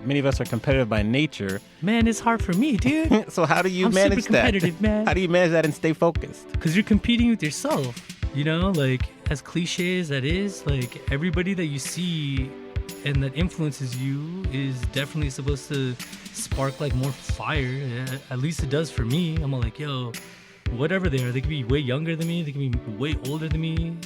many of us are competitive by nature. Man, it's hard for me, dude. So how do you I'm manage super competitive, that? man. How do you manage that and stay focused? Because you're competing with yourself, you know? Like, as cliche as that is, like, everybody that you see and that influences you is definitely supposed to spark, like, more fire. At least it does for me. I'm like, yo, whatever they are, they could be way younger than me, they can be way older than me,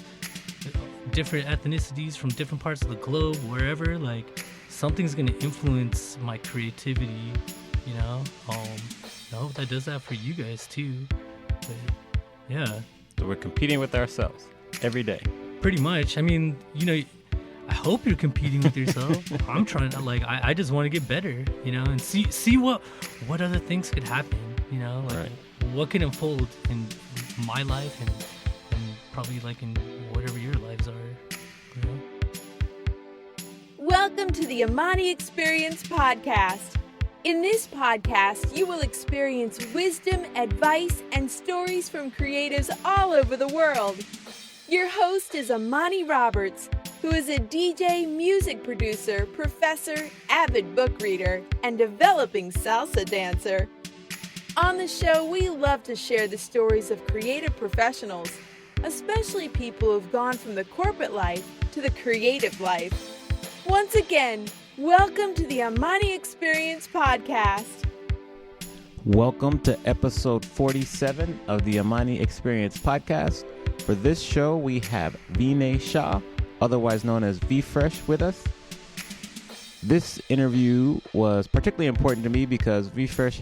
different ethnicities from different parts of the globe, wherever. Like, something's gonna influence my creativity, you know. I hope that does that for you guys too. But yeah, So we're competing with ourselves every day. pretty much. I mean, you know, I hope you're competing with yourself. I'm trying to, like, I just want to get better, you know, and see what other things could happen, you know, like Right. what can unfold in my life and probably like in whatever your lives are, you know. Welcome to the Amani Experience Podcast. In this podcast, you will experience wisdom, advice, and stories from creatives all over the world. Your host is Amani Roberts, who is a DJ, music producer, professor, avid book reader, and developing salsa dancer. On the show, we love to share the stories of creative professionals, especially people who've gone from the corporate life to the creative life. Once again, welcome to the Amani Experience Podcast. Welcome to episode 47 of the Amani Experience Podcast. For this show, we have Vinay Shah, otherwise known as VFresh, with us. This interview was particularly important to me because VFresh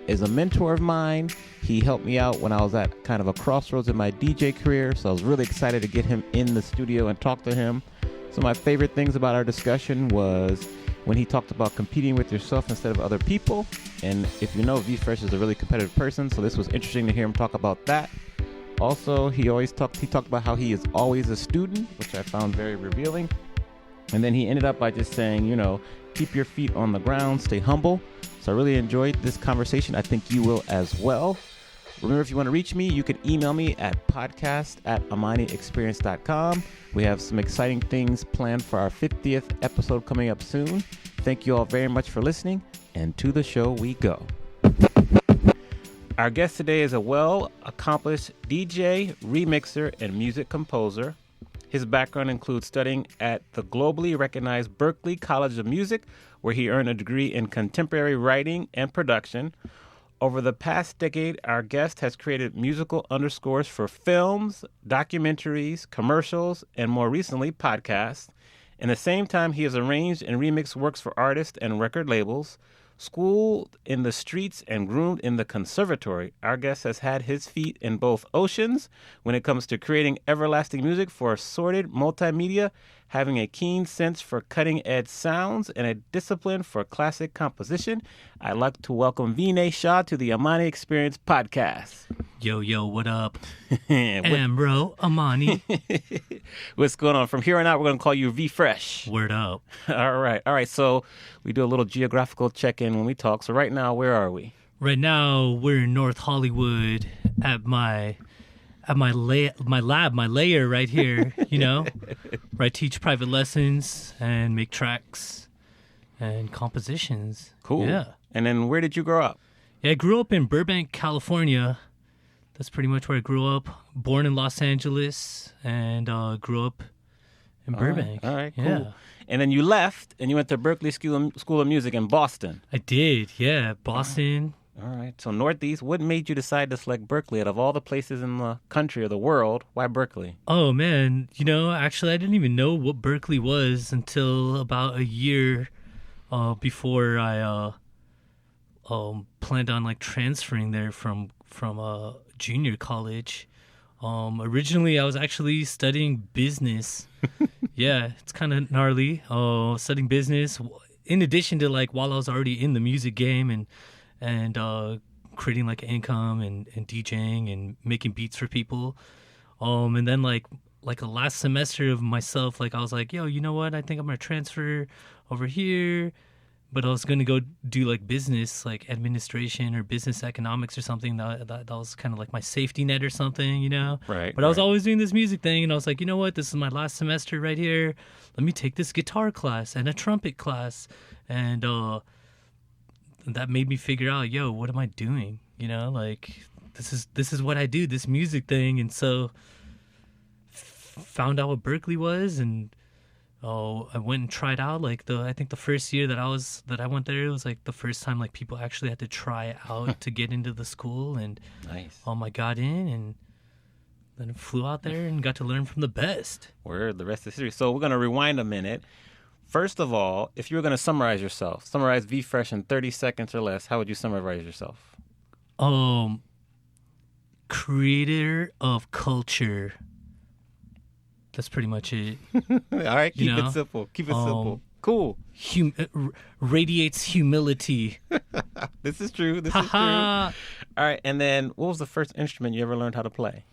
is a mentor of mine. He helped me out when I was at kind of a crossroads in my DJ career, so I was really excited to get him in the studio and talk to him. Some of my favorite things about our discussion was when he talked about competing with yourself instead of other people. And if you know, VFresh is a really competitive person, so this was interesting to hear him talk about that. Also, he talked about how he is always a student, which I found very revealing. And then he ended up by just saying, you know, keep your feet on the ground, stay humble. So I really enjoyed this conversation. I think you will as well. Remember, if you want to reach me, you can email me at podcast@amaniexperience.com. We have some exciting things planned for our 50th episode coming up soon. Thank you all very much for listening, and to the show we go. Our guest today is a well-accomplished DJ, remixer, and music composer. His background includes studying at the globally recognized Berklee College of Music, where he earned a degree in contemporary writing and production. Over the past decade, our guest has created musical underscores for films, documentaries, commercials, and more recently, podcasts. In the same time, he has arranged and remixed works for artists and record labels. Schooled in the streets and groomed in the conservatory, our guest has had his feet in both oceans when it comes to creating everlasting music for assorted multimedia, having a keen sense for cutting-edge sounds, and a discipline for classic composition. I'd like to welcome Vinay Shah to the Amani Experience Podcast. Yo, what up? Bro, Amani. What's going on? From here on out, we're going to call you VFresh. Word up. All right. So we do a little geographical check-in when we talk. So right now, where are we? Right now, we're in North Hollywood at my lab, my layer right here, you know, where I teach private lessons and make tracks and compositions. Cool. Yeah. And then where did you grow up? Yeah, I grew up in Burbank, California. That's pretty much where I grew up. Born in Los Angeles and grew up in Burbank. All right, cool. Yeah. And then you left and you went to Berklee School of Music in Boston. I did, yeah. Boston. All right. So Northeast, what made you decide to select Berklee out of all the places in the country or the world? Why Berklee? Oh, man. You know, actually, I didn't even know what Berklee was until about a year before I planned on, like, transferring there from junior college. Originally, I was actually studying business. Yeah, it's kind of gnarly. Studying business, in addition to, like, while I was already in the music game and creating like income and DJing and making beats for people. And then like a last semester of myself, like I was like, yo, you know what? I think I'm going to transfer over here but I was going to go do like business, like administration or business economics or something. That was kind of like my safety net or something, you know? Right. But I was always doing this music thing, and I was like, you know what? This is my last semester right here. Let me take this guitar class and a trumpet class. And that made me figure out, yo, what am I doing? You know, like this is what I do, this music thing. And so found out what Berklee was, and I went and tried out. Like I think the first year that I went there, it was like the first time like people actually had to try out to get into the school. And nice. I got in, and then flew out there and got to learn from the best. Word, the rest is history. So we're gonna rewind a minute. First of all, if you were gonna summarize VFresh in 30 seconds or less, how would you summarize yourself? Creator of culture. That's pretty much it. All right, keep it simple. Cool. Radiates humility. This is true. All right, and then what was the first instrument you ever learned how to play?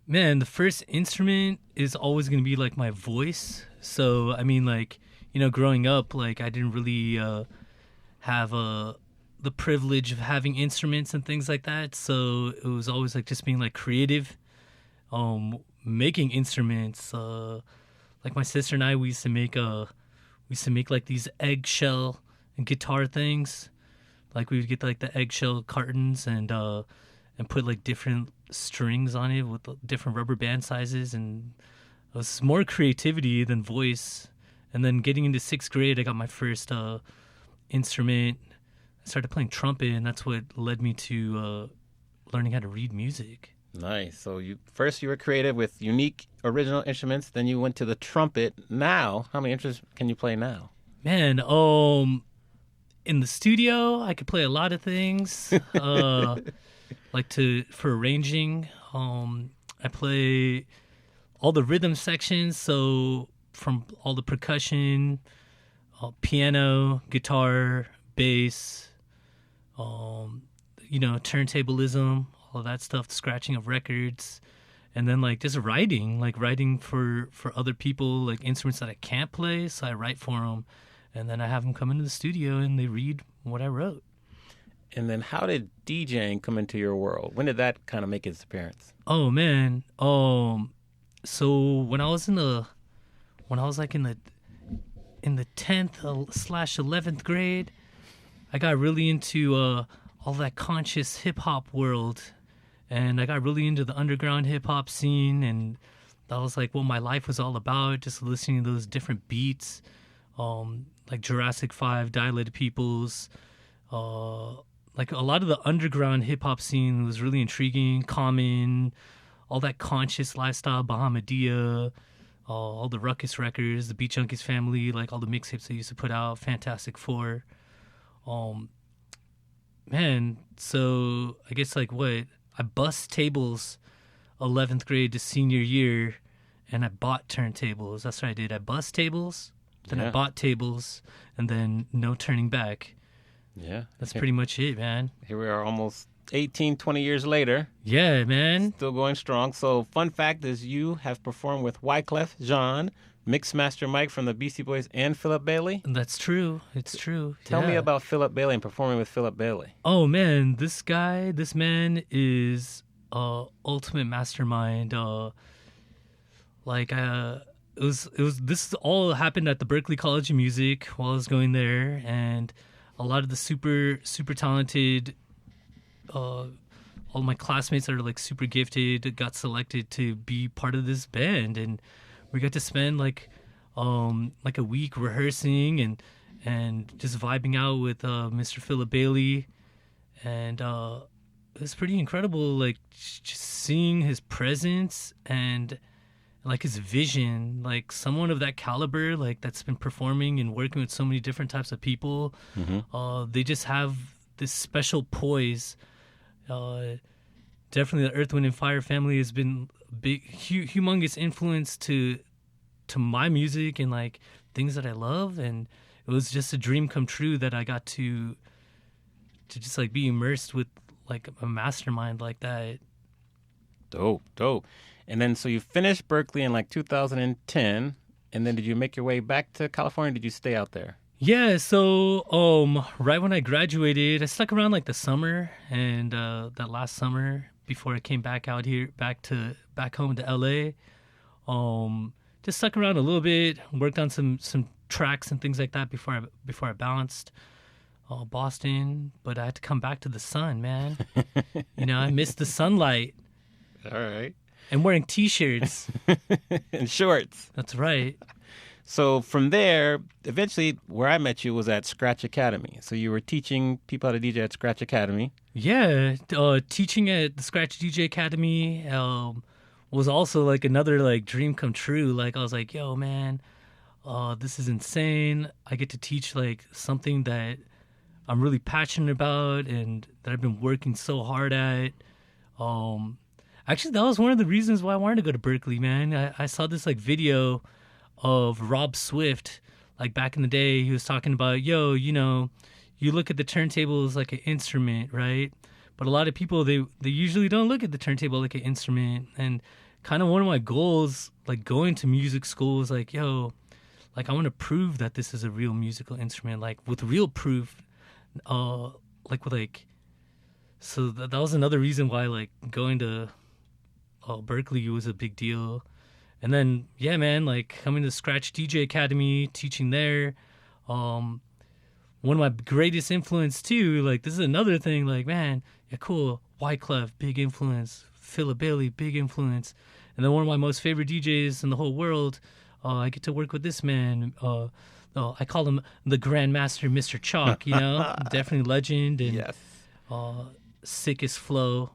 Man, the first instrument is always going to be like my voice. So, I mean, like, you know, growing up, like I didn't really have the privilege of having instruments and things like that. So it was always like just being like creative. Making instruments, like my sister and I, we used to make like these eggshell and guitar things. Like we would get like the eggshell cartons and put like different strings on it with different rubber band sizes, and it was more creativity than voice. And then getting into 6th grade, I got my first instrument. I started playing trumpet, and that's what led me to learning how to read music. Nice. So you were creative with unique original instruments, then you went to the trumpet. Now, how many instruments can you play now? Man, in the studio, I could play a lot of things. For arranging, I play all the rhythm sections, so from all the percussion, piano, guitar, bass, turntablism, all that stuff, the scratching of records, and then like just writing for other people, like instruments that I can't play, so I write for them, and then I have them come into the studio and they read what I wrote. And then how did DJing come into your world? When did that kind of make its appearance? Oh man, so when I was in the 10th/11th grade, I got really into all that conscious hip hop world. And I got really into the underground hip-hop scene, and that was like what my life was all about, just listening to those different beats, like Jurassic 5, Dilated Peoples. Like a lot of the underground hip-hop scene was really intriguing. Common, all that conscious lifestyle, Bahamadia, all the Ruckus records, the Beat Junkies family, like all the mixtapes they used to put out, Fantastic Four. Man, so I guess like what? I bussed tables 11th grade to senior year, and I bought turntables. That's what I did. I bussed tables, then I bought tables, and then no turning back. Yeah. That's pretty much it, man. Here we are almost 18, 20 years later. Yeah, man. Still going strong. So fun fact is you have performed with Wyclef Jean, Mixmaster Mike from the Beastie Boys, and Phillip Bailey. That's true. It's true. Tell me about Phillip Bailey and performing with Phillip Bailey. Oh man, this man is ultimate mastermind. This all happened at the Berklee College of Music while I was going there, and a lot of the super talented, all my classmates that are like super gifted got selected to be part of this band, and we got to spend like a week rehearsing and just vibing out with Mr. Phillip Bailey, and it was pretty incredible. Like just seeing his presence and like his vision, like someone of that caliber, like that's been performing and working with so many different types of people. Mm-hmm. They just have this special poise. Definitely the Earth, Wind, and Fire family has been big, humongous influence to my music and like things that I love, and it was just a dream come true that I got to just like be immersed with like a mastermind like that. Dope. And then so you finished Berklee in like 2010, and then did you make your way back to California? Or did you stay out there? Yeah, so right when I graduated, I stuck around like the summer and that last summer before I came back out here, back home to LA. Just stuck around a little bit, worked on some tracks and things like that before I bounced Boston, but I had to come back to the sun, man. I missed the sunlight. All right. And wearing t-shirts and shorts. That's right. So from there, eventually where I met you was at Scratch Academy. So you were teaching people how to DJ at Scratch Academy. Yeah, teaching at the Scratch DJ Academy was also like another like dream come true. Like I was like, yo, man, this is insane. I get to teach like something that I'm really passionate about and that I've been working so hard at. Actually, that was one of the reasons why I wanted to go to Berklee, man. I saw this like video of Rob Swift, like back in the day. He was talking about, yo, you look at the turntable as like an instrument, right? But a lot of people, they usually don't look at the turntable like an instrument. And kind of one of my goals, like going to music school, is like, yo, like I want to prove that this is a real musical instrument, like with real proof, so that was another reason why like going to Berklee was a big deal. And then, yeah, man, like coming to Scratch DJ Academy, teaching there. One of my greatest influence too, like this is another thing, like, man, yeah, cool. Wyclef, big influence. Phillip Bailey, big influence. And then one of my most favorite DJs in the whole world, I get to work with this man. I call him the Grandmaster, Mr. Chalk, definitely legend and yes. Sickest flow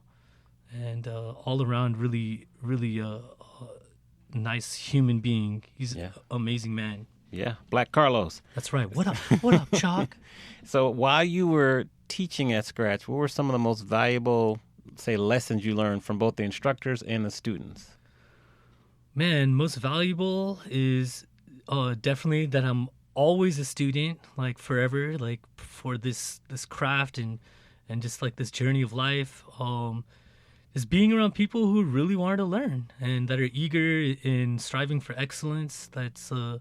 and all around really, really nice human being. He's an amazing man. Yeah, Black Carlos. That's right. What up? What up, Chalk? So while you were teaching at Scratch, what were some of the most valuable, say, lessons you learned from both the instructors and the students? Man, most valuable is definitely that I'm always a student, like forever, like for this craft and just like this journey of life. Is being around people who really want to learn and that are eager in striving for excellence. That's a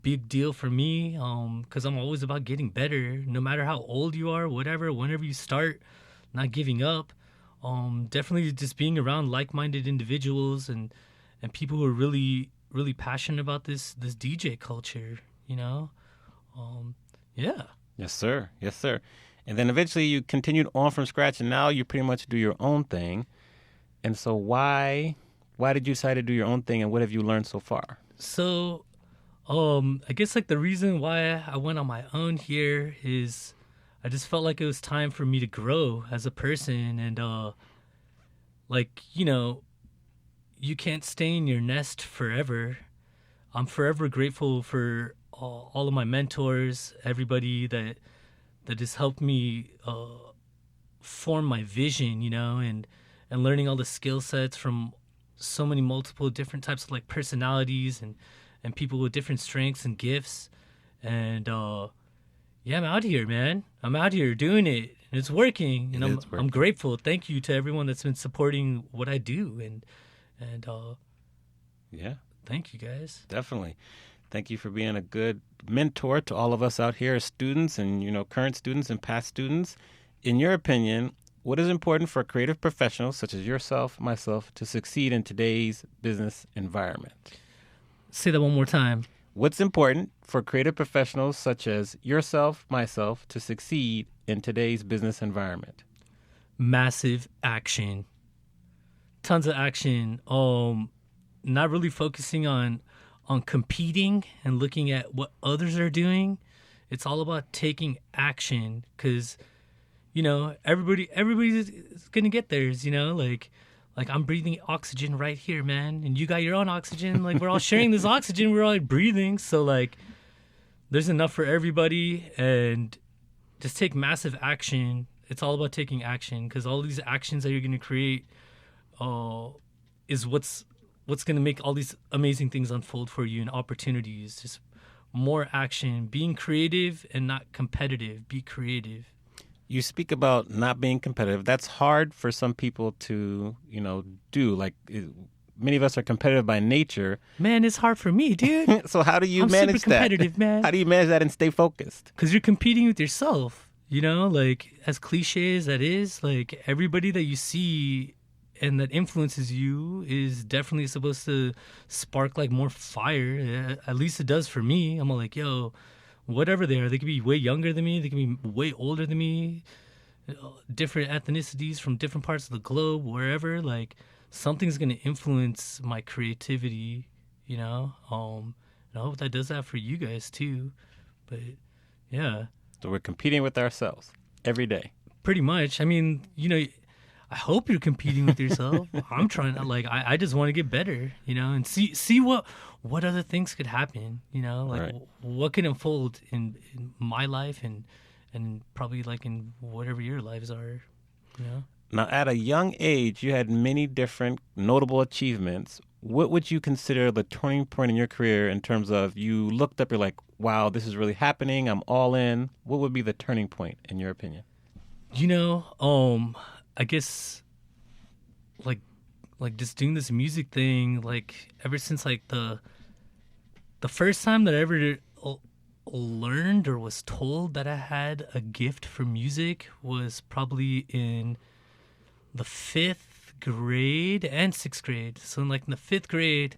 big deal for me because I'm always about getting better, no matter how old you are, whatever, whenever you start, not giving up. Definitely just being around like-minded individuals and people who are really, really passionate about this DJ culture, Yeah. Yes, sir. Yes, sir. And then eventually you continued on from Scratch, and now you pretty much do your own thing. And so why did you decide to do your own thing, and what have you learned so far? So, I guess like the reason why I went on my own here is I just felt like it was time for me to grow as a person, and you can't stay in your nest forever. I'm forever grateful for all of my mentors, everybody that has helped me form my vision, and learning all the skill sets from so many multiple different types of like personalities and people with different strengths and gifts. And I'm out here, man. I'm out here doing it, and it's working. And I'm grateful. Thank you to everyone that's been supporting what I do. And thank you guys. Definitely. Thank you for being a good mentor to all of us out here as students and, current students and past students. In your opinion, what is important for creative professionals such as yourself, myself, to succeed in today's business environment? Say that one more time. What's important for creative professionals such as yourself, myself, to succeed in today's business environment? Massive action. Tons of action. Not really focusing on competing and looking at what others are doing. It's all about taking action because everybody's gonna get theirs, like I'm breathing oxygen right here, man, and you got your own oxygen. Like we're all sharing this oxygen, we're all like breathing, so like there's enough for everybody. And just take massive action. It's all about taking action because all these actions that you're gonna create is what's gonna make all these amazing things unfold for you and opportunities. Just more action, being creative and not competitive. Be creative. You speak about not being competitive. That's hard for some people to, do, like many of us are competitive by nature. Man, it's hard for me, dude. So how do you I'm manage super competitive, that? man. How do you manage that and stay focused? Because you're competing with yourself, you know? Like, as cliche as that is, like, everybody that you see and that influences you is definitely supposed to spark, like, more fire. At least it does for me. I'm like, yo, whatever they are, they could be way younger than me. They can be way older than me. Different ethnicities from different parts of the globe, wherever. Like, something's going to influence my creativity, you know? And I hope that does that for you guys, too. But, yeah. So we're competing with ourselves every day. Pretty much. I mean, you know, I hope you're competing with yourself. I'm trying to, like, I just want to get better, you know, and see what other things could happen, you know, like Right. what can unfold in my life and probably like in whatever your lives are, you know. Now, at a young age, you had many different notable achievements. What would you consider the turning point in your career in terms of you looked up, you're like, wow, this is really happening, I'm all in. What would be the turning point in your opinion? You know, I guess like just doing this music thing, like ever since like the first time that I ever learned or was told that I had a gift for music was probably in the 5th grade and 6th grade. So in the 5th grade,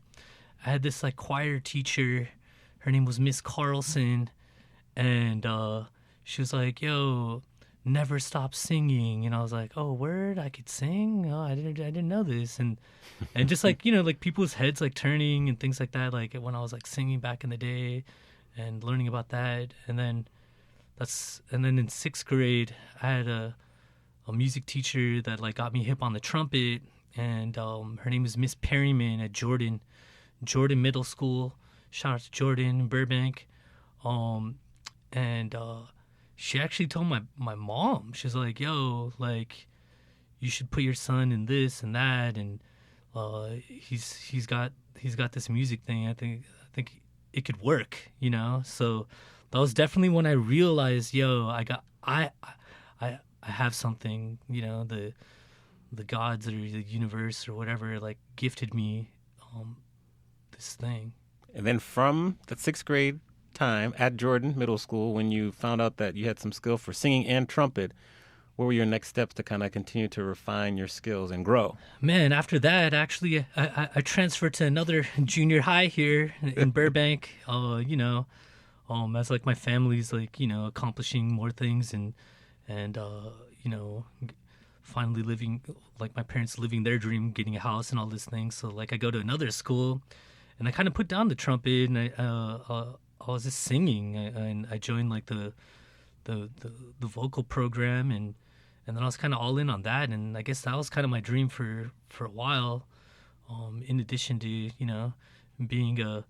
I had this like choir teacher. Her name was Miss Carlson, and she was like, yo, never stop singing. And I was like, oh, word, I could sing? Oh, I didn't know this. And just like, you know, like people's heads like turning and things like that, like when I was like singing back in the day and learning about that. And then in 6th grade, I had a music teacher that like got me hip on the trumpet, and her name is Miss Perryman at Jordan Middle School. Shout out to Jordan in Burbank. She actually told my mom, she's like, yo, like, you should put your son in this and that, and he's got this music thing. I think it could work, you know. So that was definitely when I realized, yo, I have something, you know, the gods or the universe or whatever like gifted me this thing. And then from the 6th grade time at Jordan Middle School, when you found out that you had some skill for singing and trumpet, what were your next steps to kind of continue to refine your skills and grow? Man, after that, actually, I transferred to another junior high here in Burbank, you know, as like my family's like, you know, accomplishing more things and you know, finally living, like my parents living their dream, getting a house and all these things. So like I go to another school and I kind of put down the trumpet and I was just singing, and I joined like the vocal program, and then I was kind of all in on that, and I guess that was kind of my dream for a while. In addition to, you know, being a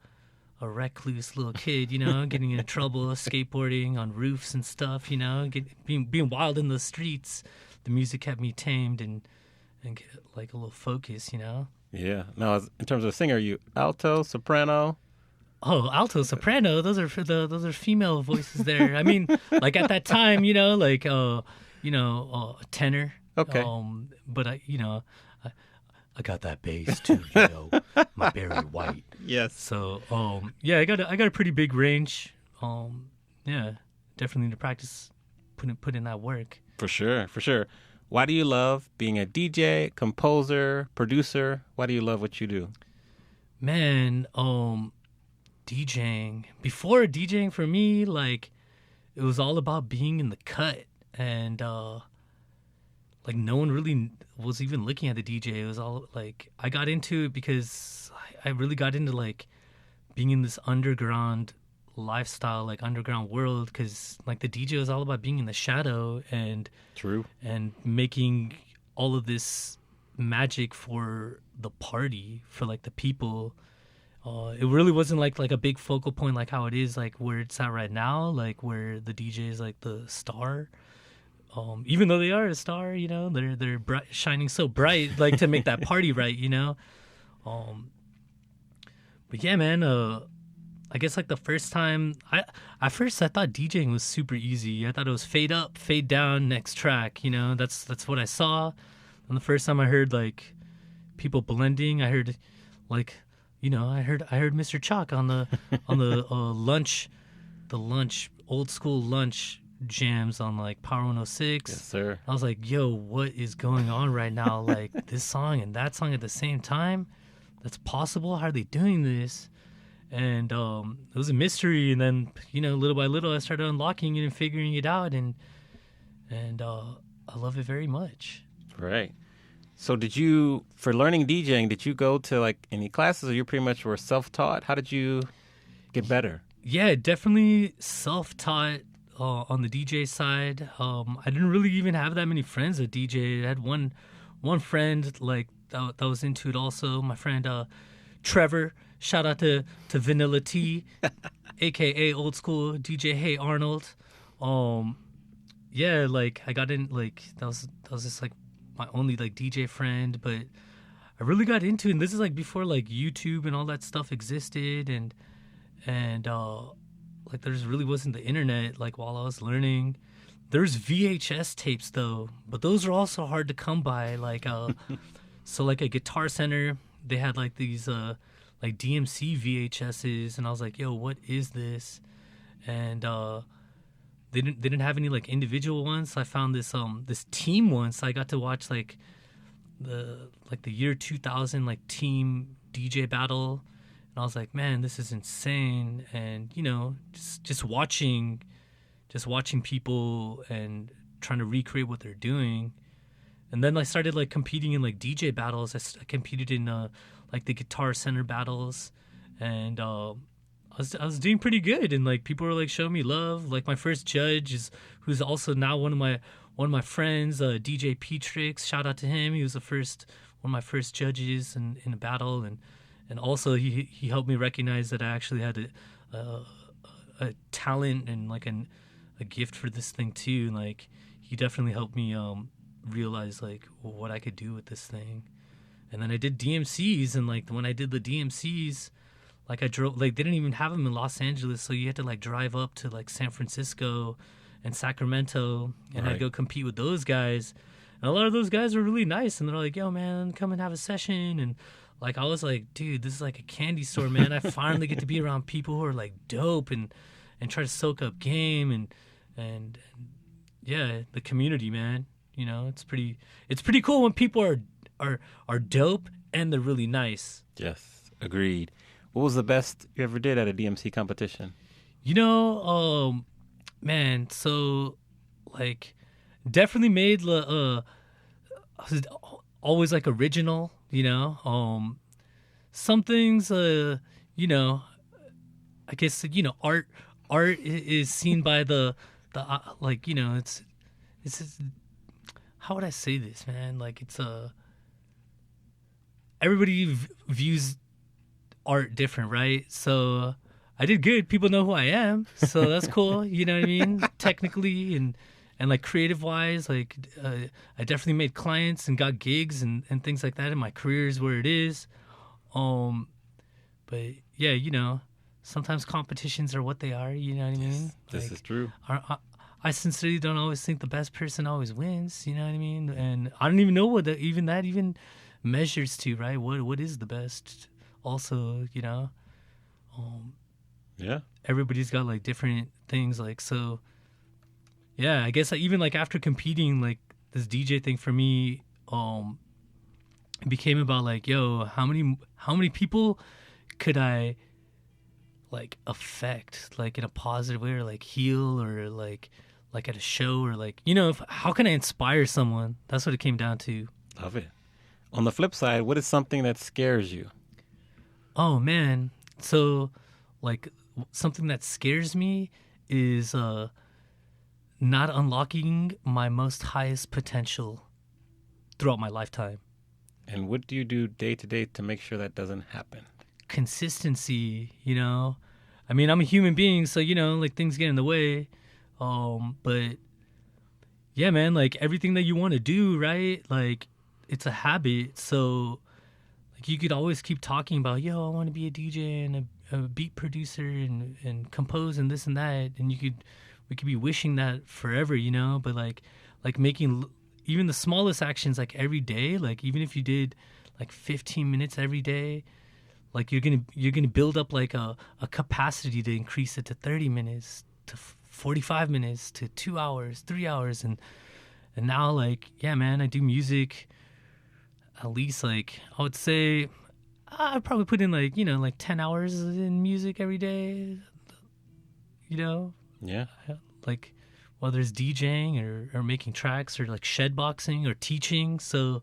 recluse little kid, you know, getting into trouble, skateboarding on roofs and stuff, you know, being wild in the streets, the music kept me tamed and get like a little focus, you know. Yeah. Now, in terms of a singer, are you alto, soprano? Oh, alto, soprano, those are female voices there. I mean, like at that time, you know, like tenor. Okay. But I got that bass too, you know, my Barry White. Yes. So, yeah, I got a pretty big range. Yeah, definitely need to practice put in that work. For sure. Why do you love being a DJ, composer, producer? Why do you love what you do? Man, DJing. Before DJing for me, like, it was all about being in the cut, and like no one really was even looking at the DJ. It was all like I got into it because I really got into like being in this underground lifestyle, like underground world, because like the DJ was all about being in the shadow and True. and making all of this magic for the party, for like the people. It really wasn't like a big focal point like how it is like where it's at right now, like where the DJ is like the star. Even though they are a star, you know, they're bright, shining so bright, like to make that party right, you know. But yeah, man. I guess like the first time, I thought DJing was super easy. I thought it was fade up, fade down, next track. You know, that's what I saw. And the first time I heard like people blending, I heard like, I heard Mr. Chalk on the lunch, old school lunch jams on like Power 106. Yes, sir. I was like, yo, what is going on right now? Like this song and that song at the same time? That's possible? How are they doing this? And it was a mystery. And then, little by little, I started unlocking it and figuring it out. And I love it very much. Right. So for learning DJing, did you go to like any classes, or you pretty much were self-taught? How did you get better? Yeah, definitely self-taught on the DJ side. I didn't really even have that many friends that DJ. I had one friend like that was into it also. My friend Trevor. Shout out to Vanilla T, aka old school DJ Hey Arnold. Yeah, like I got in like that was just like my only like DJ friend, but I really got into it. And this is like before like YouTube and all that stuff existed, and like there just really wasn't the internet like while I was learning. There's VHS tapes though, but those are also hard to come by. Like so like at Guitar Center, they had like these like DMC VHSs, and I was like, yo, what is this? And they didn't have any like individual ones. So I found this team one, so I got to watch like the year 2000 like team DJ battle, and I was like, man, this is insane. And just watching people and trying to recreate what they're doing. And then I started like competing in like DJ battles. I competed in like the Guitar Center battles, and I was doing pretty good. And like people were like showing me love. Like my first judge who's also now one of my friends, DJ Petrix. Shout out to him. He was one of my first judges in a battle, and also he helped me recognize that I actually had a talent and like a gift for this thing too. And like he definitely helped me realize like what I could do with this thing. And then I did DMCs, and like when I did the DMCs, like I drove, like they didn't even have them in Los Angeles, so you had to like drive up to like San Francisco and Sacramento, and I'd go compete with those guys. And a lot of those guys were really nice, and they're like, yo man, come and have a session. And like I was like, dude, this is like a candy store, man. I finally get to be around people who are like dope and try to soak up game and yeah, the community, man. It's pretty cool when people are dope and they're really nice. Yes, agreed. What was the best you ever did at a DMC competition? Man, so like definitely made always like original, some things I guess art is seen by the like it's how would I say this, man? Like it's everybody views art different, right? So I did good. People know who I am, so that's cool. You know what I mean? Technically and like creative wise, like I definitely made clients and got gigs and things like that. And my career is where it is. But yeah, sometimes competitions are what they are. You know what I mean? This is true. I sincerely don't always think the best person always wins. You know what I mean? And I don't even know what that even measures to, right? What is the best? Also, yeah, everybody's got like different things. Like so, yeah. I guess even like after competing, like this DJ thing for me, it became about like, yo, how many people could I like affect, like in a positive way, or like heal, or like at a show, or like how can I inspire someone? That's what it came down to. Love it. On the flip side, what is something that scares you? Oh man, so like something that scares me is not unlocking my most highest potential throughout my lifetime. And what do you do day to day to make sure that doesn't happen? Consistency, I mean, I'm a human being, so like things get in the way. But yeah, man, like everything that you want to do, right? Like it's a habit, so like you could always keep talking about, yo, I want to be a DJ and a beat producer and compose and this and that, and we could be wishing that forever, but like making even the smallest actions like every day, like even if you did like 15 minutes every day, like you're gonna build up like a capacity to increase it to 30 minutes, to 45 minutes, to 2 hours, 3 hours, and now, like, yeah, man, I do music at least, like, I would say I'd probably put in, like, you know, like 10 hours in music every day, you know? Yeah. Like, whether it's DJing or making tracks or, like, shed boxing or teaching. So,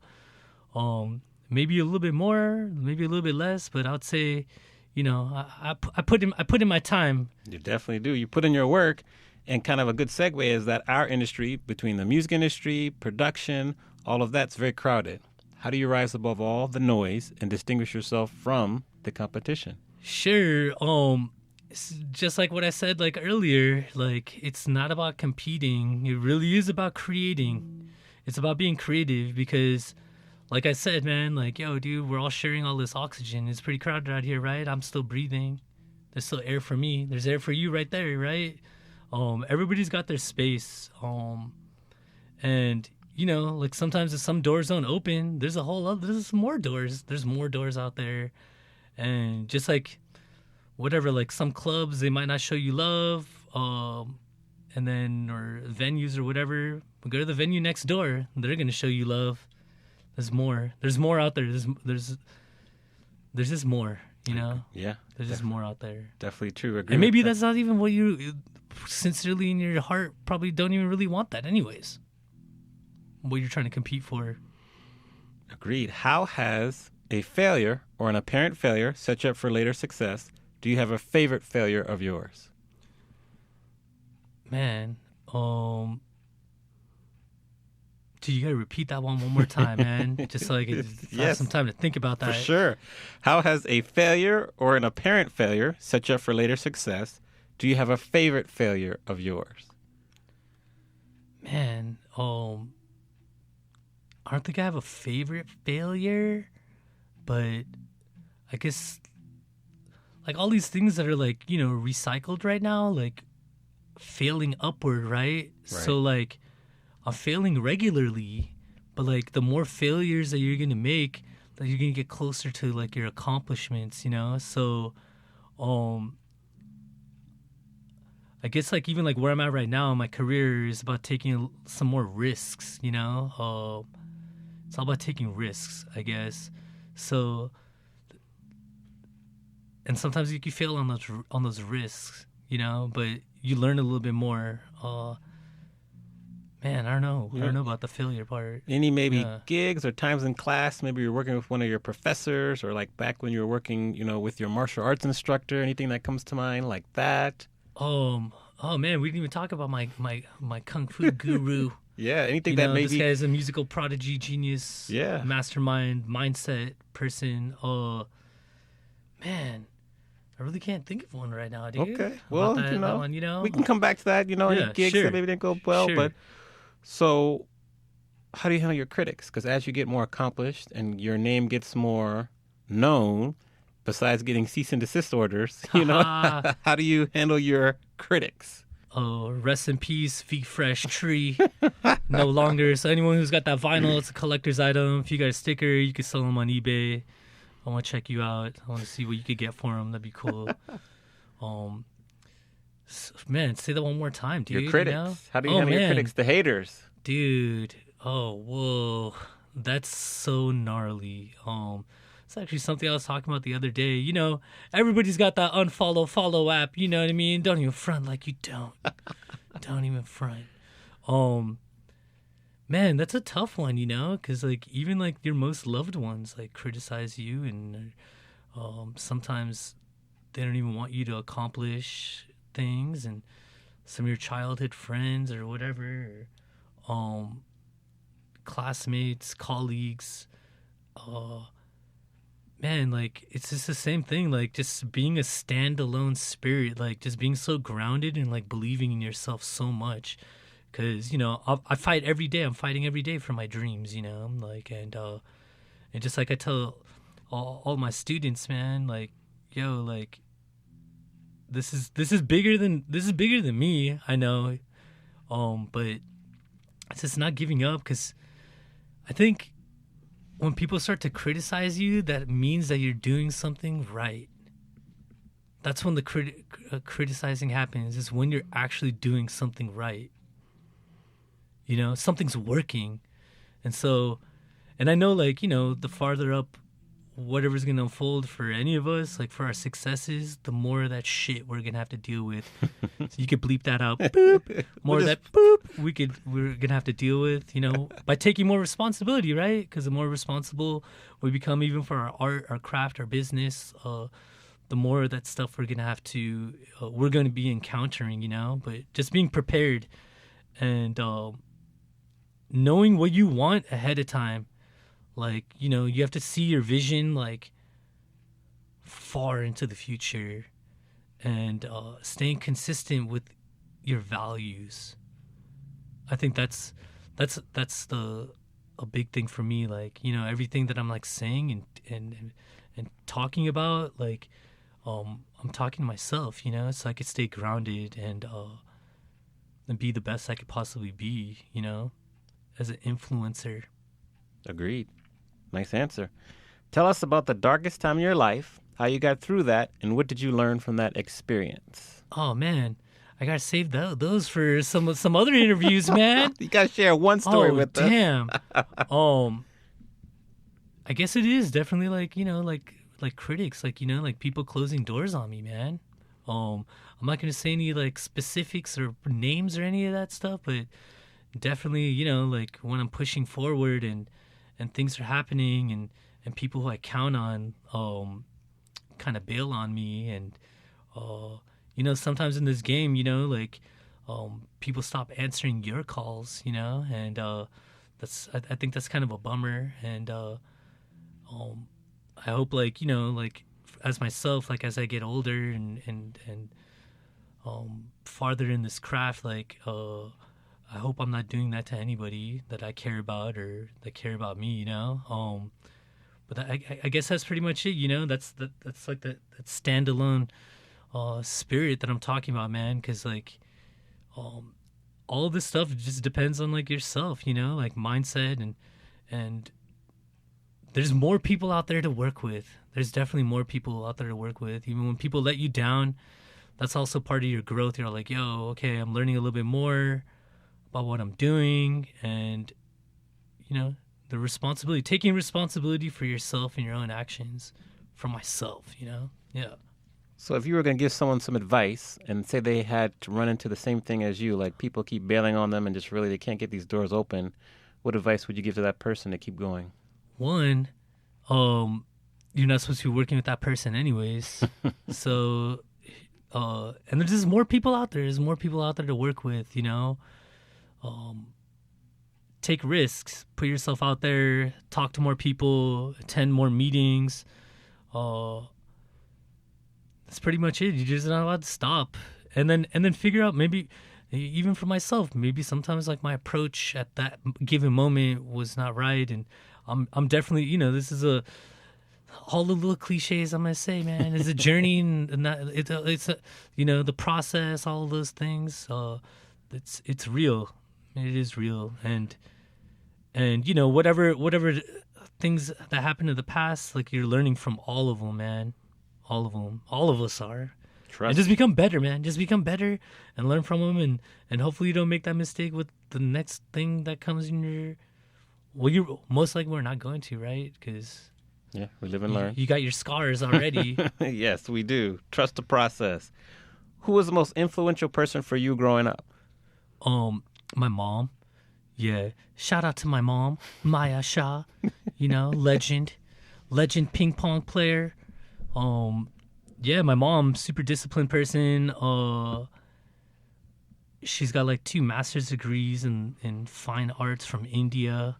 maybe a little bit more, maybe a little bit less, but I would say, you know, I put in my time. You definitely do. You put in your work, and kind of a good segue is that our industry, between the music industry, production, all of that's very crowded. How do you rise above all the noise and distinguish yourself from the competition? Sure. It's just like what I said, like, earlier, like, it's not about competing. It really is about creating. It's about being creative because, like I said, man, like, yo, dude, we're all sharing all this oxygen. It's pretty crowded out here, right? I'm still breathing. There's still air for me. There's air for you right there, right? Everybody's got their space. And, you know, like, sometimes if some doors don't open, there's more doors. There's more doors out there. And just like whatever, like, some clubs, they might not show you love. And then, or venues or whatever, go to the venue next door. They're going to show you love. There's more out there. There's just more, you know? Yeah. There's just more out there. Definitely true. Agree And maybe with that's not even what you sincerely in your heart probably don't even really want that anyways. What you're trying to compete for. Agreed. How has a failure or an apparent failure set you up for later success? Do you have a favorite failure of yours? Man, do you gotta repeat that one more time, man? Just so I could have some time to think about that. For sure. How has a failure or an apparent failure set you up for later success? Do you have a favorite failure of yours? Man, I don't think I have a favorite failure, but I guess, like, all these things that are, like, you know, recycled right now, like, failing upward, right? So, like, I'm failing regularly, but, like, the more failures that you're going to make, that you're going to get closer to, like, your accomplishments, you know? So, I guess, like, even, like, where I'm at right now in my career is about taking some more risks, you know? It's all about taking risks, I guess. So, and sometimes you can fail on those risks, you know, but you learn a little bit more. Man, I don't know. I don't know about the failure part. Any maybe gigs or times in class, maybe you're working with one of your professors, or like back when you were working, you know, with your martial arts instructor, anything that comes to mind like that? Oh man, we didn't even talk about my kung fu guru. Yeah, anything You that know, maybe... this guy is a musical prodigy, genius, mastermind, mindset person. Man, I really can't think of one right now, dude. Okay, well, that, you know, that one, you know, we can come back to that, you know, any gigs that maybe didn't go well. Sure. But so how do you handle your critics? Because as you get more accomplished and your name gets more known, besides getting cease and desist orders, you know, how do you handle your critics? Oh, rest in peace, VFresh tree. No longer. So anyone who's got that vinyl, it's a collector's item. If you got a sticker, you can sell them on eBay. I want to check you out. I want to see what you could get for them. That'd be cool. Man, say that one more time, dude. Your critics. You know? How do you handle your critics? The haters. Dude. Oh, whoa. That's so gnarly. It's actually something I was talking about the other day. You know, everybody's got that unfollow, follow app. You know what I mean? Don't even front like you don't. Don't even front. Man, that's a tough one, you know? Because, like, even, like, your most loved ones, like, criticize you. And sometimes they don't even want you to accomplish things. And some of your childhood friends or whatever, classmates, colleagues, man, like, it's just the same thing, like, just being a standalone spirit, like, just being so grounded and, like, believing in yourself so much, because, you know, I fight every day. I'm fighting every day for my dreams, you know, like, and just like I tell all my students, man, like, yo, like, this is bigger than me, I know, but it's just not giving up, because I think when people start to criticize you, that means that you're doing something right. That's when the criticizing happens, is when you're actually doing something right. You know, something's working. And so, and I know, like, you know, the farther up whatever's going to unfold for any of us, like for our successes, the more of that shit we're going to have to deal with. So you could bleep that out. Boop. More of that boop we're going to have to deal with, you know, by taking more responsibility, right? Because the more responsible we become, even for our art, our craft, our business, the more of that stuff we're going to have to, we're going to be encountering, you know. But just being prepared and knowing what you want ahead of time. Like, you know, you have to see your vision, like, far into the future, and staying consistent with your values. I think that's a big thing for me. Like, you know, everything that I'm, like, saying and talking about, like, I'm talking to myself, you know, so I could stay grounded and be the best I could possibly be, you know, as an influencer. Agreed. Nice answer. Tell us about the darkest time in your life, how you got through that, and what did you learn from that experience? Oh, man. I got to save those for some other interviews, man. You got to share one story with us. Damn. I guess it is definitely like, you know, like critics, like, you know, like people closing doors on me, man. I'm not going to say any like specifics or names or any of that stuff, but definitely, you know, like when I'm pushing forward and things are happening and people who I count on kind of bail on me. And, you know, sometimes in this game, you know, like people stop answering your calls, you know, and I think that's kind of a bummer. And I hope, like, you know, like as myself, like as I get older and farther in this craft, like I hope I'm not doing that to anybody that I care about or that care about me, you know. But I guess that's pretty much it, you know. That's like that standalone spirit that I'm talking about, man. Because like all of this stuff just depends on like yourself, you know, like mindset and there's more people out there to work with. There's definitely more people out there to work with. Even when people let you down, that's also part of your growth. You're like, yo, okay, I'm learning a little bit more about what I'm doing, and you know, the responsibility, taking responsibility for yourself and your own actions, for myself, you know. Yeah. So if you were going to give someone some advice and say they had to run into the same thing as you, like people keep bailing on them and just really they can't get these doors open, what advice would you give to that person to keep going? One, you're not supposed to be working with that person anyways. So and there's just more people out there. There's more people out there to work with, you know. Take risks, put yourself out there, talk to more people, attend more meetings. That's pretty much it. You're just not allowed to stop. And then figure out, maybe even for myself, maybe sometimes like my approach at that given moment was not right, and I'm definitely, you know, this is all the little cliches I'm gonna say, man. It's a journey, and it's a, you know, the process, all of those things. It's real. It is real, and you know, whatever things that happened in the past, like you're learning from all of them, man. All of them. All of us are. Trust. And just become better, man. Just become better and learn from them, and hopefully you don't make that mistake with the next thing that comes in your. Well, you're most likely we're not going to, right? Because yeah, we live and learn. You got your scars already. Yes, we do. Trust the process. Who was the most influential person for you growing up? My mom. Yeah. Shout out to my mom, Maya Shah. You know, legend ping pong player. Yeah, my mom, super disciplined person. She's got like 2 master's degrees in fine arts from India.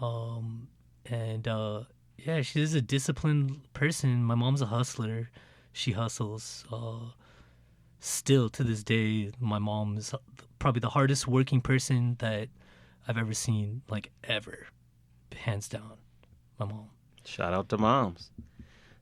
Yeah, she is a disciplined person. My mom's a hustler. She hustles. Still to this day, my mom is probably the hardest working person that I've ever seen, like ever. Hands down, my mom. Shout out to moms.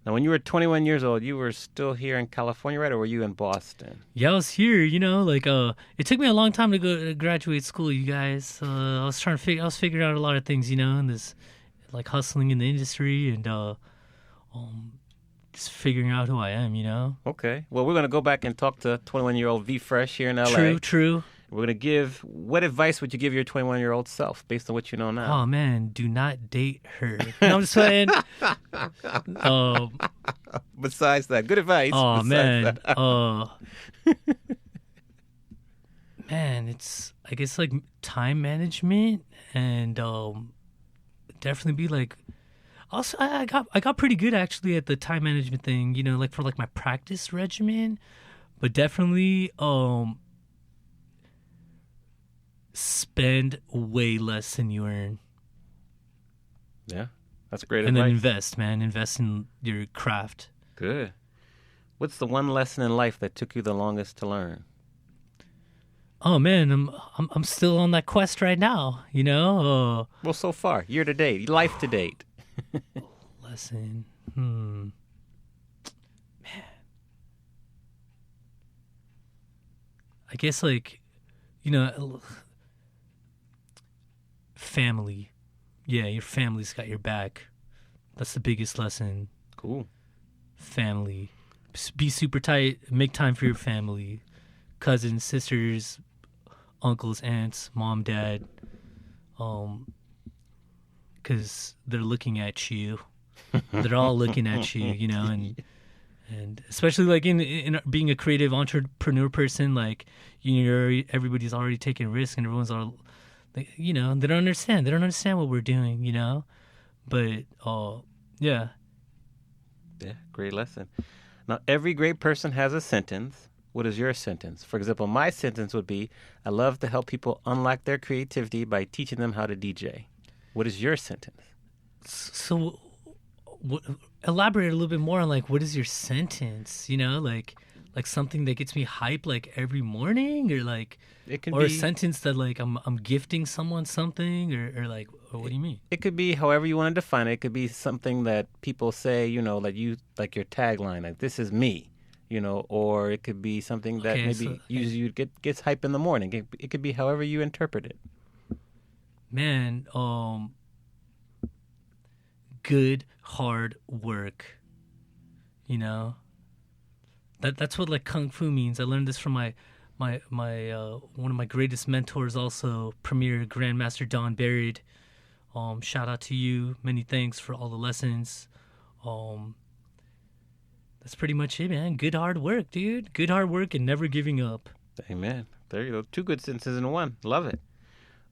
Now, when you were 21 years old, you were still here in California, right? Or were you in Boston? Yeah, I was here, you know, like, it took me a long time to go to graduate school, you guys. I was figuring out a lot of things, you know, in this like hustling in the industry and just figuring out who I am, you know? Okay. Well, we're going to go back and talk to 21-year-old VFresh here in LA. True. We're going to give, what advice would you give your 21-year-old self based on what you know now? Oh, man, do not date her. No, I'm just saying. Besides that, good advice. Oh, Besides man. Man, it's, I guess, like, time management and definitely be like, also, I got pretty good, actually, at the time management thing, you know, like, for, like, my practice regimen. But definitely, spend way less than you earn. Yeah, that's great and advice. Then invest, man. Invest in your craft. Good. What's the one lesson in life that took you the longest to learn? Oh man, I'm still on that quest right now. You know. Well, so far, year to date, life to date. Lesson. Man. I guess like, you know, family. Yeah, your family's got your back. That's the biggest lesson. Cool. Family. Be super tight. Make time for your family. Cousins, sisters, uncles, aunts, mom, dad. Because they're looking at you. They're all looking at you, you know, and especially like in being a creative entrepreneur person, like, you know, everybody's already taking risks and everyone's all, you know, they don't understand what we're doing, you know, but yeah, great lesson. Now, every great person has a sentence. What is your sentence? For example, my sentence would be, I love to help people unlock their creativity by teaching them how to DJ. What is your sentence? So elaborate a little bit more on like, what is your sentence, you know, like something that gets me hyped like every morning, or like, it can or be a sentence that like I'm gifting someone something, or like, or what do you mean? It could be however you want to define it. It could be something that people say, you know, like your tagline, like, this is me, you know, or it could be something that you gets hype in the morning. It could be however you interpret it. Man, good hard work, you know. That's what like kung fu means. I learned this from my one of my greatest mentors, also Premier Grandmaster Don Barrett. Shout out to you. Many thanks for all the lessons. That's pretty much it, man. Good hard work, dude. Good hard work and never giving up. Amen. There you go. 2 good sentences in one. Love it.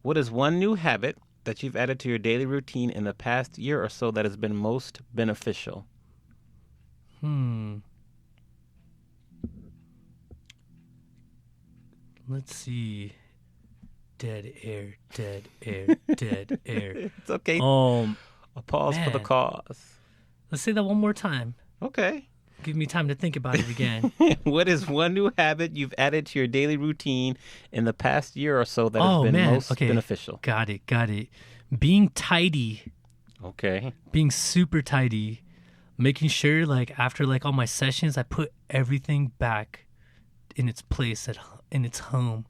What is one new habit that you've added to your daily routine in the past year or so that has been most beneficial? Let's see. Dead air. It's okay. A pause for the man. cause. Let's say that one more time. Okay. Give me time to think about it again. What is one new habit you've added to your daily routine in the past year or so that has been most beneficial? Got it. Being tidy. Okay. Being super tidy. Making sure, like, after, like, all my sessions, I put everything back in its place, in its home.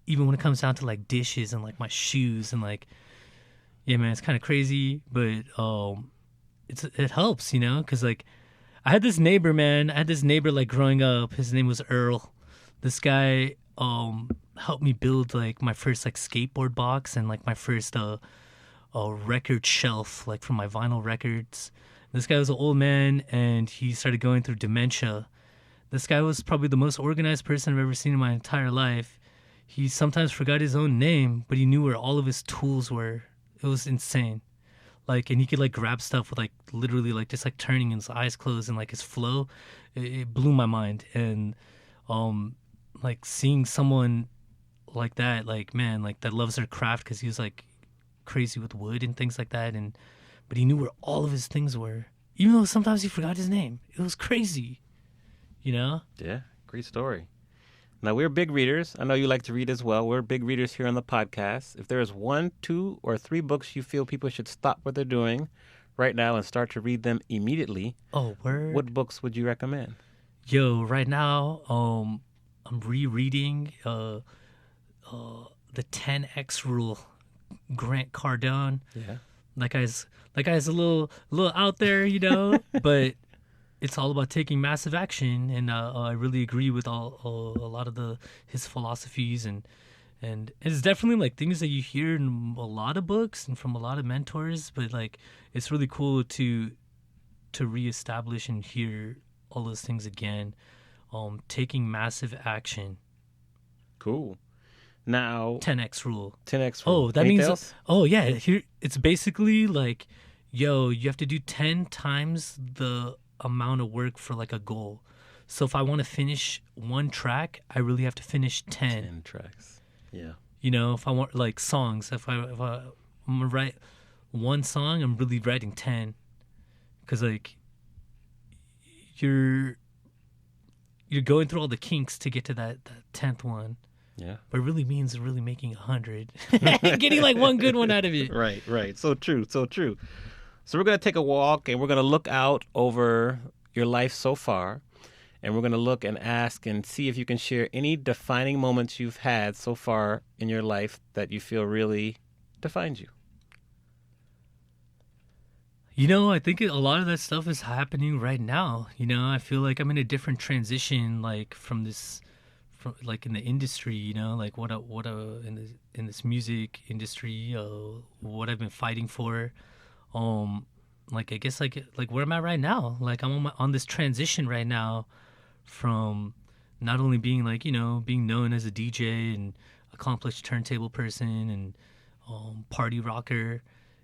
Even when it comes down to, like, dishes and, like, my shoes and, like, yeah, man, it's kind of crazy, but it helps, you know, because, like, I had this neighbor, like, growing up. His name was Earl. This guy helped me build, like, my first, like, skateboard box and, like, my first record shelf, like, for my vinyl records. This guy was an old man, and he started going through dementia. This guy was probably the most organized person I've ever seen in my entire life. He sometimes forgot his own name, but he knew where all of his tools were. It was insane. Like, and he could, like, grab stuff with, like, literally, like, just, like, turning his eyes closed, and, like, his flow, it blew my mind. And, like, seeing someone like that, like, man, like, that loves their craft, because he was, like, crazy with wood and things like that, but he knew where all of his things were, even though sometimes he forgot his name. It was crazy, you know? Yeah, great story. Now, we're big readers. I know you like to read as well. We're big readers here on the podcast. If there is 1, 2, or 3 books you feel people should stop what they're doing right now and start to read them immediately, word. What books would you recommend? Yo, right now, I'm rereading the 10X Rule, Grant Cardone. Yeah. that guy's a little out there, but it's all about taking massive action, and I really agree with a lot of his philosophies, and it's definitely like things that you hear in a lot of books and from a lot of mentors, but like it's really cool to reestablish and hear all those things again. Taking massive action. Cool. Now 10x rule. 10x rule. Oh, that Anything means else? yeah. Here it's basically like, you have to do 10 times the amount of work for like a goal. So if I want to finish one track, I really have to finish 10. 10 tracks. Yeah. If I want like songs, if I'm gonna write one song, I'm really writing 10, because like you're going through all the kinks to get to that 10th one. Yeah. But it really means really making 100. Getting like one good one out of it. Right. So true. So we're going to take a walk, and we're going to look out over your life so far, and we're going to look and ask and see if you can share any defining moments you've had so far in your life that you feel really defined you. I think a lot of that stuff is happening right now. I feel like I'm in a different transition, like from like in the industry. Like in this music industry, what I've been fighting for. Like I guess like where I'm at right now. Like I'm on this transition right now, from not only being like being known as a DJ and accomplished turntable person and party rocker.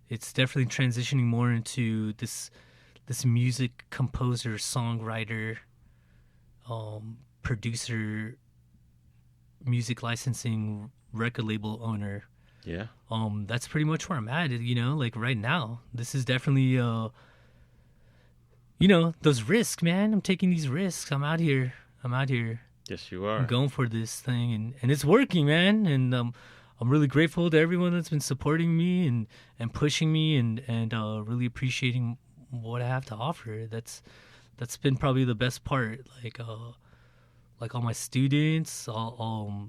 It's definitely transitioning more into this music composer, songwriter, producer, music licensing, record label owner. Yeah. That's pretty much where I'm at, like right now. This is definitely those risks, man. I'm taking these risks. I'm out here. Yes, you are. I'm going for this thing, and it's working, man. And I'm really grateful to everyone that's been supporting me and pushing me and really appreciating what I have to offer. That's been probably the best part. Like all my students, all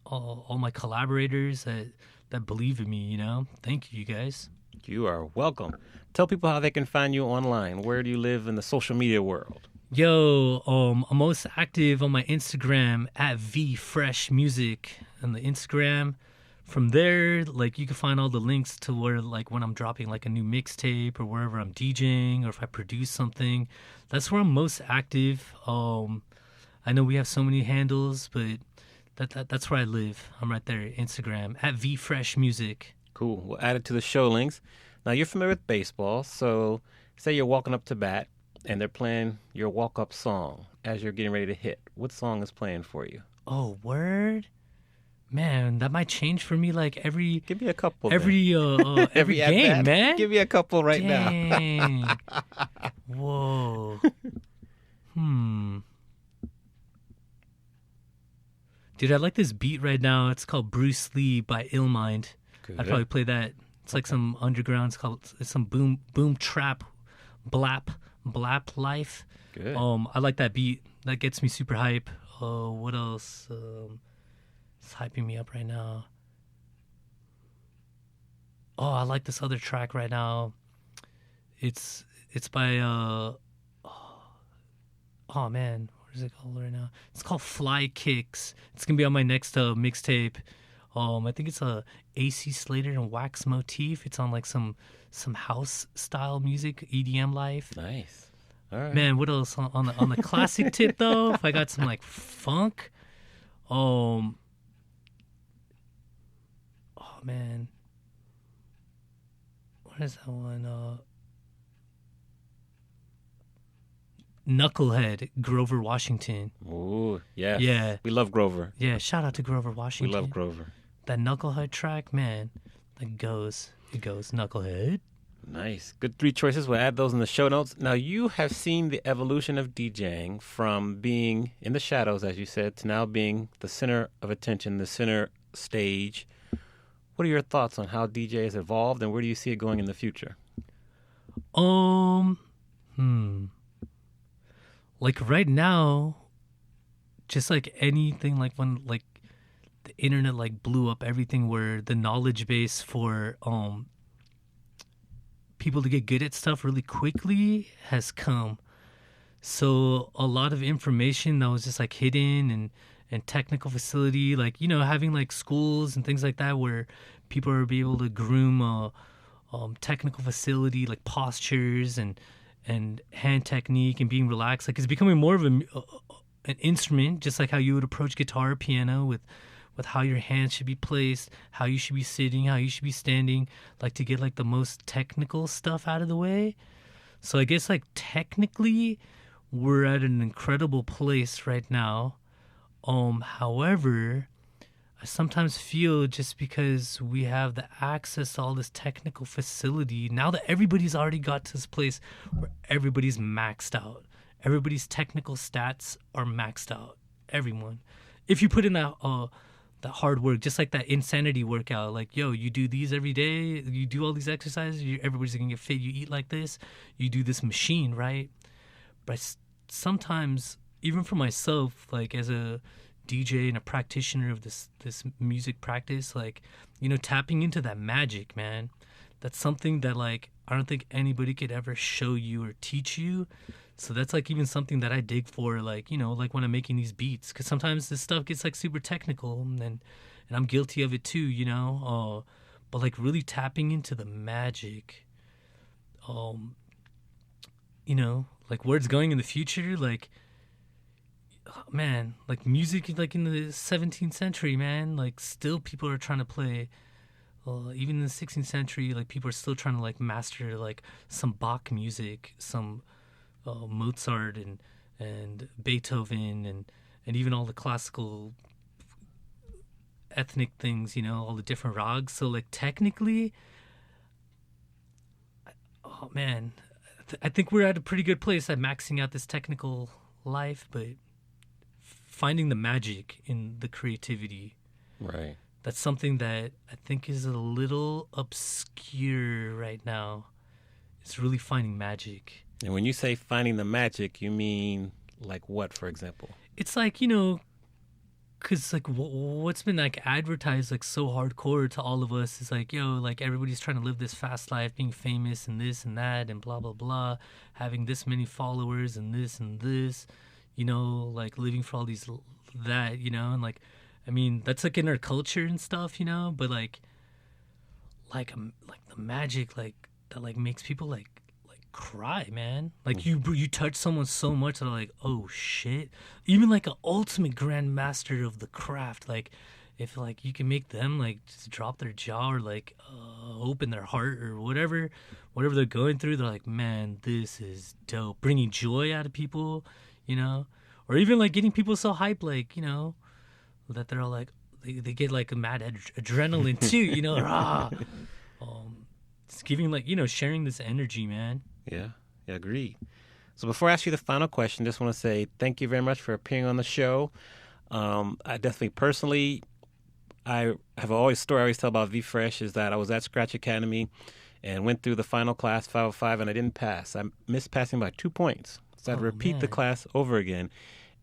my collaborators that believe in me. Thank you guys. You are welcome. Tell people how they can find you online. Where do you live in the social media world? Yo, I'm most active on my Instagram at VFresh Music on the Instagram. From there, like you can find all the links to where, like when I'm dropping like a new mixtape or wherever I'm DJing or if I produce something. That's where I'm most active. I know we have so many handles, but that's where I live. I'm right there, Instagram at VFresh Music. Cool. We'll add it to the show links. Now you're familiar with baseball, so say you're walking up to bat and they're playing your walk-up song as you're getting ready to hit. What song is playing for you? Oh, word? Man, that might change for me like every... Give me a couple. Every game, man. Give me a couple right Dang. now. Whoa. Dude, I like this beat right now. It's called Bruce Lee by Illmind. Good. I'd probably play that. It's like some underground. It's some boom trap, blap life. Good. I like that beat. That gets me super hype. What else? It's hyping me up right now. Oh, I like this other track right now. It's by oh man, what is it called right now? It's called Fly Kicks. It's gonna be on my next mixtape. I think it's a AC Slater and Wax motif. It's on like some house style music, EDM life. Nice. All right. Man, what else on the classic tip though? If I got some like funk, oh man, what is that one? Knucklehead, Grover Washington. Ooh, yes. Yeah. We love Grover. Yeah, shout out to Grover We Washington. love Grover. That Knucklehead track, man, it goes Knucklehead. Nice. Good 3 choices. We'll add those in the show notes. Now, you have seen the evolution of DJing from being in the shadows, as you said, to now being the center of attention, the center stage. What are your thoughts on how DJ has evolved, and where do you see it going in the future? Like right now, just like anything, like when like the internet like blew up everything, where the knowledge base for people to get good at stuff really quickly has come. So a lot of information that was just like hidden and technical facility, like, you know, having like schools and things like that where people are be able to groom technical facility, like postures and hand technique and being relaxed. Like, it's becoming more of an instrument, just like how you would approach guitar or piano with how your hands should be placed, how you should be sitting, how you should be standing, like to get like the most technical stuff out of the way. So I guess like technically we're at an incredible place right now. However, I sometimes feel just because we have the access to all this technical facility, now that everybody's already got to this place where everybody's maxed out. Everybody's technical stats are maxed out. Everyone. If you put in that hard work, just like that insanity workout, like, yo, you do these every day, you do all these exercises, everybody's going to get fit, you eat like this, you do this machine, right? But sometimes, even for myself, like as a DJ and a practitioner of this music practice, like, you know, tapping into that magic, man, that's something that like I don't think anybody could ever show you or teach you. So that's like even something that I dig for, like, you know, like when I'm making these beats, because sometimes this stuff gets like super technical and I'm guilty of it too, you know, but like really tapping into the magic, you know, like where it's going in the future, like, man, like music, like in the 17th century, man, like still people are trying to play, even in the 16th century, like people are still trying to like master like some Bach music, some Mozart and Beethoven and even all the classical ethnic things, you know, all the different rags. So like technically, oh man, I think we're at a pretty good place at maxing out this technical life, but finding the magic in the creativity, right? That's something that I think is a little obscure right now. It's really finding magic. And when you say finding the magic, you mean like what, for example? It's like, you know, because like what's been like advertised like so hardcore to all of us is like, yo, like everybody's trying to live this fast life, being famous and this and that and blah, blah, blah, having this many followers and this, you know, like living for all these, that, you know, and like, I mean, that's like in our culture and stuff, you know, but like the magic, like that, like makes people like cry, man. Like you touch someone so much that they're like, oh shit. Even like an ultimate grandmaster of the craft, like if like you can make them like just drop their jaw or like open their heart or whatever they're going through, they're like, man, this is dope. Bringing joy out of people, you know, or even like getting people so hyped, like, you know, that they're all like they get like a mad adrenaline too, you know. It's giving like, you know, sharing this energy, man. Yeah, agreed. So before I ask you the final question, just want to say thank you very much for appearing on the show. I definitely personally, I have always story I always tell about VFresh is that I was at Scratch Academy and went through the final class 505 and I didn't pass. I missed passing by 2 points. So I had to repeat the class over again.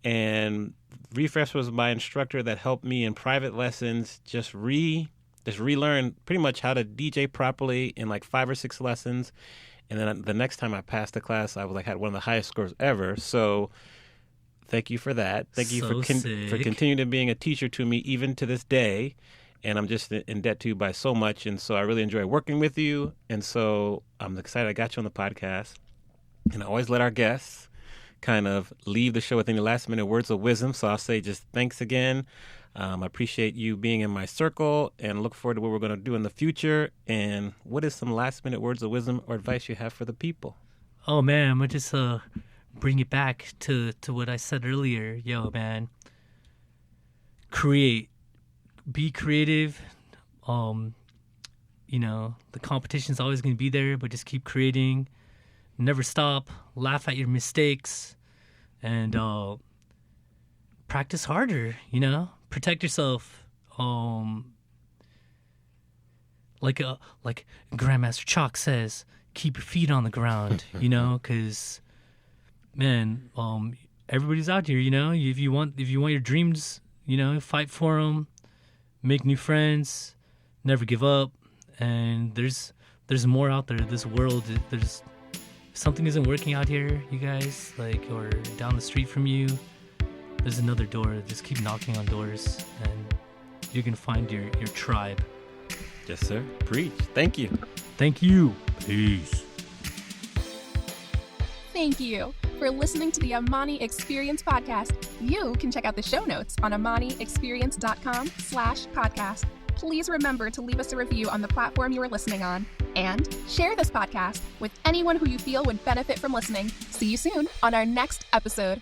And VFresh was my instructor that helped me in private lessons just relearn pretty much how to DJ properly in like 5 or 6 lessons. And then the next time I passed the class, I was like had one of the highest scores ever. So thank you for that. Thank you for continuing to being a teacher to me even to this day. And I'm just in debt to you by so much. And so I really enjoy working with you. And so I'm excited I got you on the podcast. And I always let our guests kind of leave the show with any last minute words of wisdom. So I'll say just thanks again. I appreciate you being in my circle and look forward to what we're going to do in the future. And what is some last minute words of wisdom or advice you have for the people? Oh man, I'm going to just bring it back to what I said earlier. Yo, man, be creative. You know, the competition's always going to be there, but just keep creating. Never stop. Laugh at your mistakes and practice harder, you know? Protect yourself. Like Grandmaster Chalk says, keep your feet on the ground, you know, because man, everybody's out here, you know. If you want your dreams, you know, fight for them, make new friends, never give up. And there's there's more out there. This world, there's something isn't working out here, you guys, like, or down the street from you. There's another door. Just keep knocking on doors, and you can find your tribe. Yes, sir. Preach. Thank you. Thank you. Peace. Thank you for listening to the Amani Experience podcast. You can check out the show notes on amaniexperience.com/podcast. Please remember to leave us a review on the platform you are listening on, and share this podcast with anyone who you feel would benefit from listening. See you soon on our next episode.